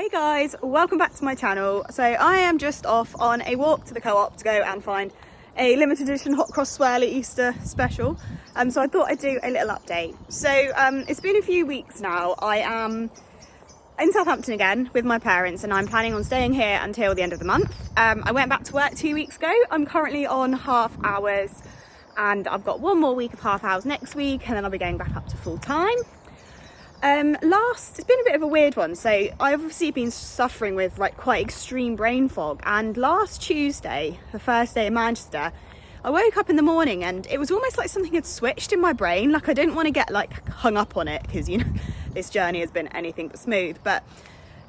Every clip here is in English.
Hey guys, welcome back to my channel. So I am just off on a walk to the co-op to go and find a limited edition hot cross swirly Easter special. So I thought I'd do a little update. So it's been a few weeks now. I am in Southampton again with my parents and I'm planning on staying here until the end of the month. I went back to work 2 weeks ago. I'm currently on half hours and I've got one more week of half hours next week and then I'll be going back up to full time. It's been a bit of a weird one. So I've obviously been suffering with like quite extreme brain fog, and last Tuesday, the first day in Manchester, I woke up in the morning and it was almost like something had switched in my brain. Like I didn't want to get like hung up on it because, you know, this journey has been anything but smooth, but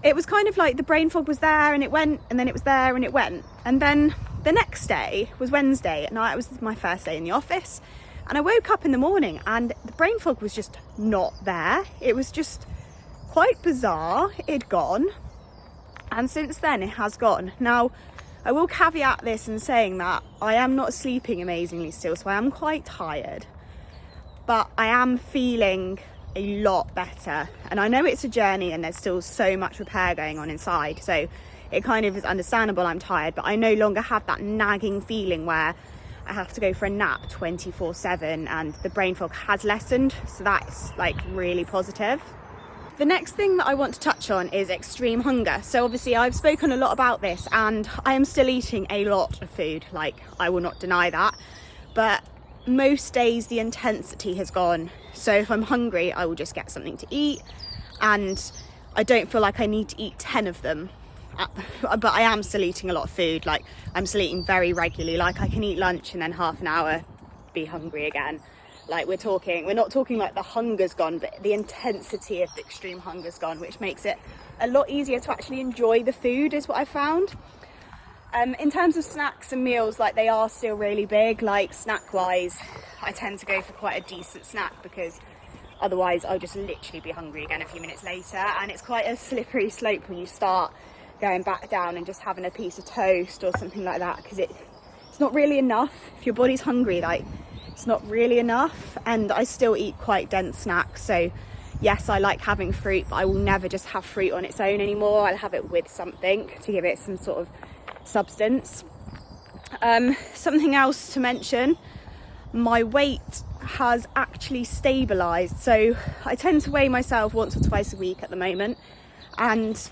it was kind of like the brain fog was there and it went, and then it was there and it went. And then the next day was Wednesday at night. It was my first day in the office. And I woke up in the morning and the brain fog was just not there. It was just quite bizarre. It'd gone. And since then it has gone. Now, I will caveat this in saying that I am not sleeping amazingly still, so I am quite tired. But I am feeling a lot better. And I know it's a journey and there's still so much repair going on inside. So it kind of is understandable I'm tired, but I no longer have that nagging feeling where I have to go for a nap 24/7, and the brain fog has lessened, so that's like really positive. The next thing that I want to touch on is extreme hunger. So obviously I've spoken a lot about this and I am still eating a lot of food, like I will not deny that, but most days the intensity has gone. So if I'm hungry I will just get something to eat, and I don't feel like I need to eat 10 of them. But I am still eating a lot of food. Like I'm still eating very regularly. Like I can eat lunch and then half an hour be hungry again. Like we're not talking like the hunger's gone, but the intensity of the extreme hunger's gone, which makes it a lot easier to actually enjoy the food, is what I found. In terms of snacks and meals, like they are still really big. Like snack wise, I tend to go for quite a decent snack because otherwise I'll just literally be hungry again a few minutes later, and it's quite a slippery slope when you start going back down and just having a piece of toast or something like that, because it's not really enough. If your body's hungry, like it's not really enough. And I still eat quite dense snacks, so yes, I like having fruit, but I will never just have fruit on its own anymore. I'll have it with something to give it some sort of substance. Something else to mention, my weight has actually stabilized. So I tend to weigh myself once or twice a week at the moment, and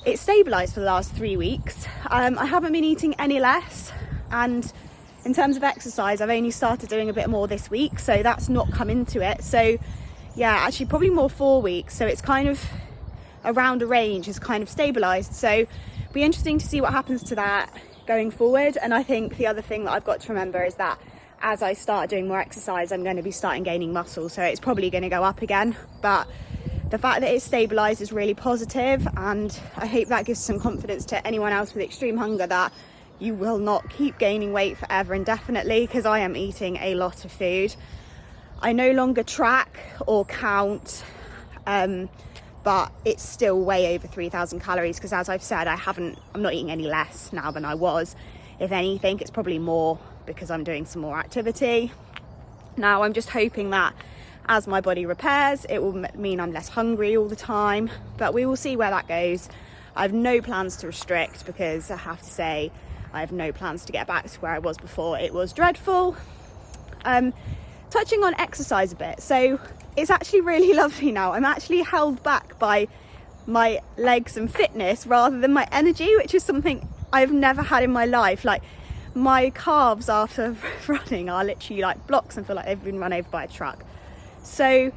it's stabilized for the last 3 weeks. I haven't been eating any less, and in terms of exercise I've only started doing a bit more this week, so that's not come into it. So yeah, actually probably more 4 weeks, so it's kind of around a range, has kind of stabilized. So it'll be interesting to see what happens to that going forward. And I think the other thing that I've got to remember is that as I start doing more exercise I'm going to be starting gaining muscle, so it's probably going to go up again. But the fact that it's stabilised is really positive, and I hope that gives some confidence to anyone else with extreme hunger that you will not keep gaining weight forever indefinitely, because I am eating a lot of food. I no longer track or count, but it's still way over 3,000 calories because, as I've said, I'm not eating any less now than I was. If anything, it's probably more because I'm doing some more activity. Now I'm just hoping that as my body repairs, it will mean I'm less hungry all the time, but we will see where that goes. I have no plans to restrict because I have to say I have no plans to get back to where I was before. It was dreadful. Touching on exercise a bit, so it's actually really lovely now. I'm actually held back by my legs and fitness rather than my energy, which is something I've never had in my life. Like my calves after running are literally like blocks and feel like they've been run over by a truck. So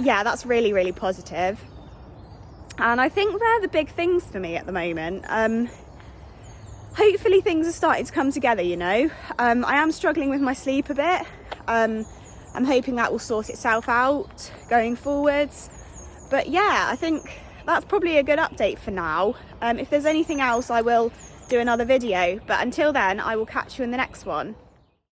yeah, that's really, really positive. And I think they're the big things for me at the moment. Hopefully things are starting to come together, you know. I am struggling with my sleep a bit. I'm hoping that will sort itself out going forwards. But yeah, I think that's probably a good update for now. If there's anything else, I will do another video. But until then, I will catch you in the next one.